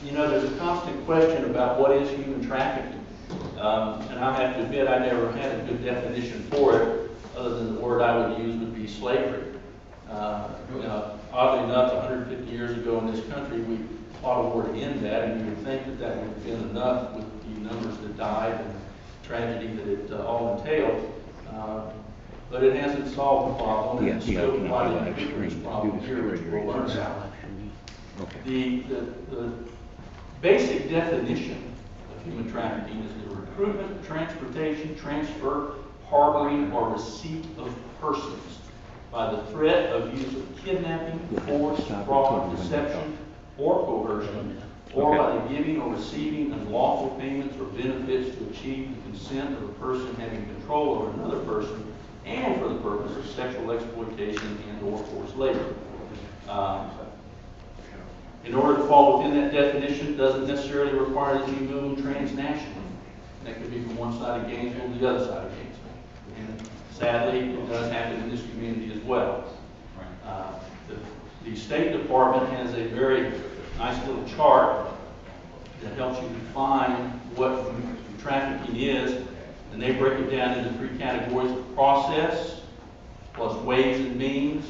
You know, there's a constant question about what is human trafficking. And I have to admit, I never had a good definition for it, other than the word I would use would be slavery. You know, oddly enough, 150 years ago in this country, we fought a war to end that, and you would think that that would have been enough with the numbers that died and the tragedy that it all entailed. But it hasn't solved the problem, and it's still quite a vigorous problem here, which we'll learn about. The basic definition of human trafficking is the recruitment, transportation, transfer, harboring, or receipt of persons by the threat of use of kidnapping, force, fraud, deception, or coercion, or by the giving or receiving unlawful payments or benefits to achieve the consent of a person having control over another person, and for the purpose of sexual exploitation and or forced labor. In order to fall within that definition, it doesn't necessarily require that you move transnationally. That could be from one side of Gainesville to the other side of Gainesville. And sadly, it does happen in this community as well. The State Department has a very nice little chart that helps you define what trafficking is, and they break it down into 3 categories of process, plus ways and means,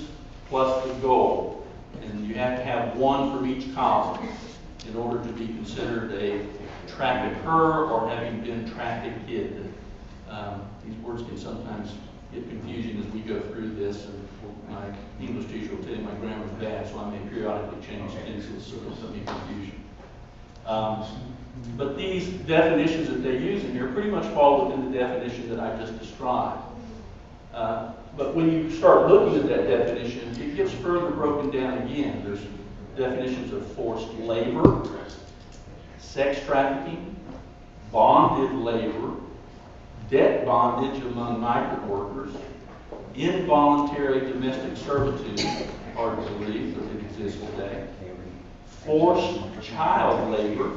plus the goal. And you have to have one from each column in order to be considered a trafficker or having been trafficked. These words can sometimes get confusing as we go through this, and my English teacher will tell you my grammar is bad, so I may periodically change tenses so there's some confusion. But these definitions that they use in here pretty much fall within the definition that I just described. But when you start looking at that definition, it gets further broken down again. There's definitions of forced labor, sex trafficking, bonded labor, debt bondage among migrant workers, involuntary domestic servitude, hard to believe, but it exists today, forced child labor,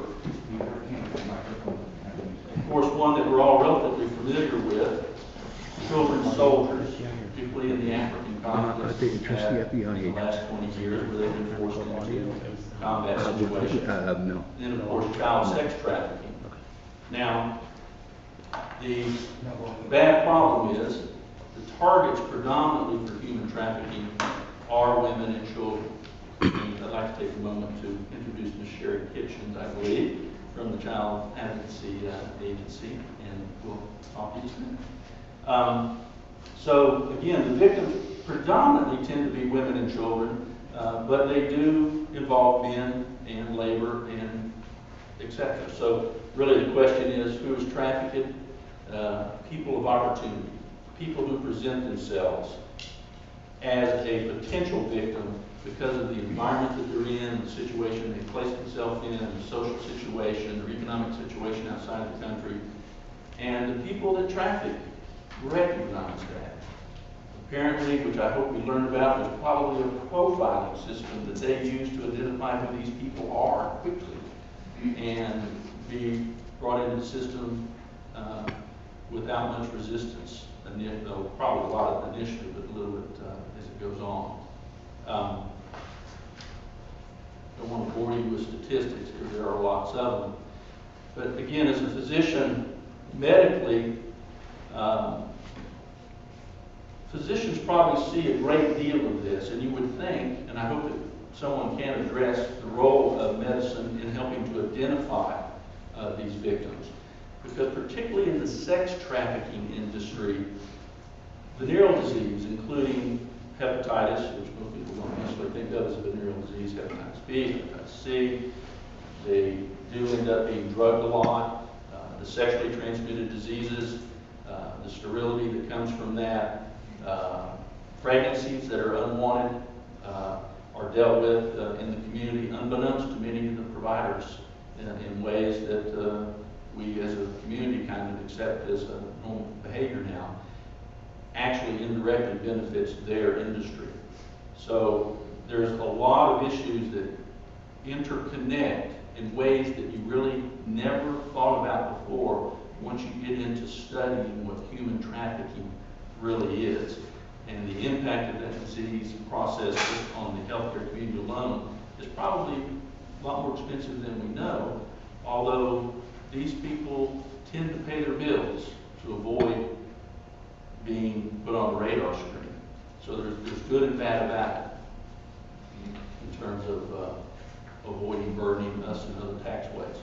of course one that we're all relatively familiar with, children soldiers, particularly in the African conflicts in the last 20 years where they've been forced into combat situations. And of course child sex trafficking. Now, the bad problem is the targets predominantly for human trafficking are women and children. And I'd like to take a moment to introduce Ms. Sherry Kitchens, I believe, from the Child Advocacy Agency, and we'll talk to you soon. So again, the victims predominantly tend to be women and children, but they do involve men and labor and etc. So really the question is, who is trafficked? People of opportunity, people who present themselves as a potential victim because of the environment that they're in, the situation they place themselves in, the social situation, or economic situation outside the country. And the people that traffic recognize that. Apparently, which I hope we learned about, there's probably a profiling system that they use to identify who these people are quickly and be brought into the system without much resistance. And probably a lot of initiative, but a little bit as it goes on. I don't want to bore you with statistics because there are lots of them. But again, as a physician, medically, physicians probably see a great deal of this, and you would think, and I hope that someone can address the role of medicine in helping to identify these victims. Because particularly in the sex trafficking industry, venereal disease, including hepatitis, which most people don't necessarily think of as a venereal disease, hepatitis B, hepatitis C, they do end up being drugged a lot. The sexually transmitted diseases, the sterility that comes from that, pregnancies that are unwanted are dealt with in the community, unbeknownst to many of the providers in ways that we as a community kind of accept as a normal behavior now, actually indirectly benefits their industry. So there's a lot of issues that interconnect in ways that you really never thought about before once you get into studying what human trafficking really is. And the impact of that disease process on the healthcare community alone is probably a lot more expensive than we know, although these people tend to pay their bills to avoid being put on the radar screen. So there's good and bad about it in terms of avoiding burdening us in other taxways.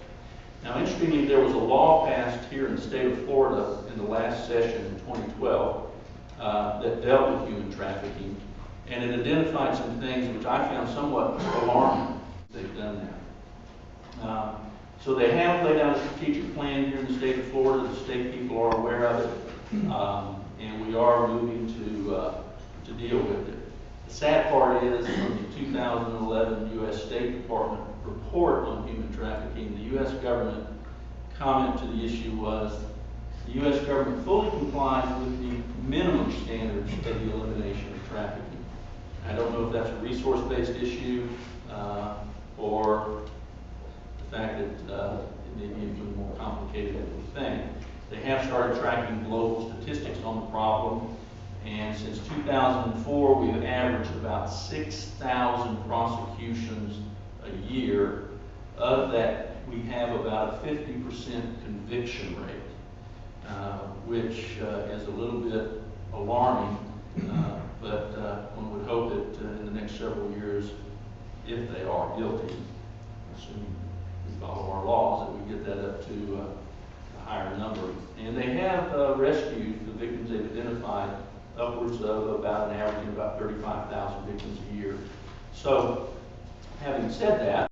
Now, interestingly, there was a law passed here in the state of Florida in the last session in 2012 that dealt with human trafficking, and it identified some things which I found somewhat alarming they've done now. So they have laid out a strategic plan here in the state of Florida. The state people are aware of it, and we are moving to deal with it. The sad part is, from the 2011 U.S. State Department report on human trafficking, the U.S. government comment to the issue was, the U.S. government fully complies with the minimum standards of the elimination of trafficking. I don't know if that's a resource-based issue or the fact that it may be even more complicated than we think. They have started tracking global statistics on the problem, and since 2004, we've averaged about 6,000 prosecutions a year. Of that, we have about a 50% conviction rate, which is a little bit alarming, but one would hope that in the next several years, if they are guilty, assuming we follow our laws, that we get that up to a higher number. And they have rescued the victims they've identified, upwards of about an average of about 35,000 victims a year. So, having said that,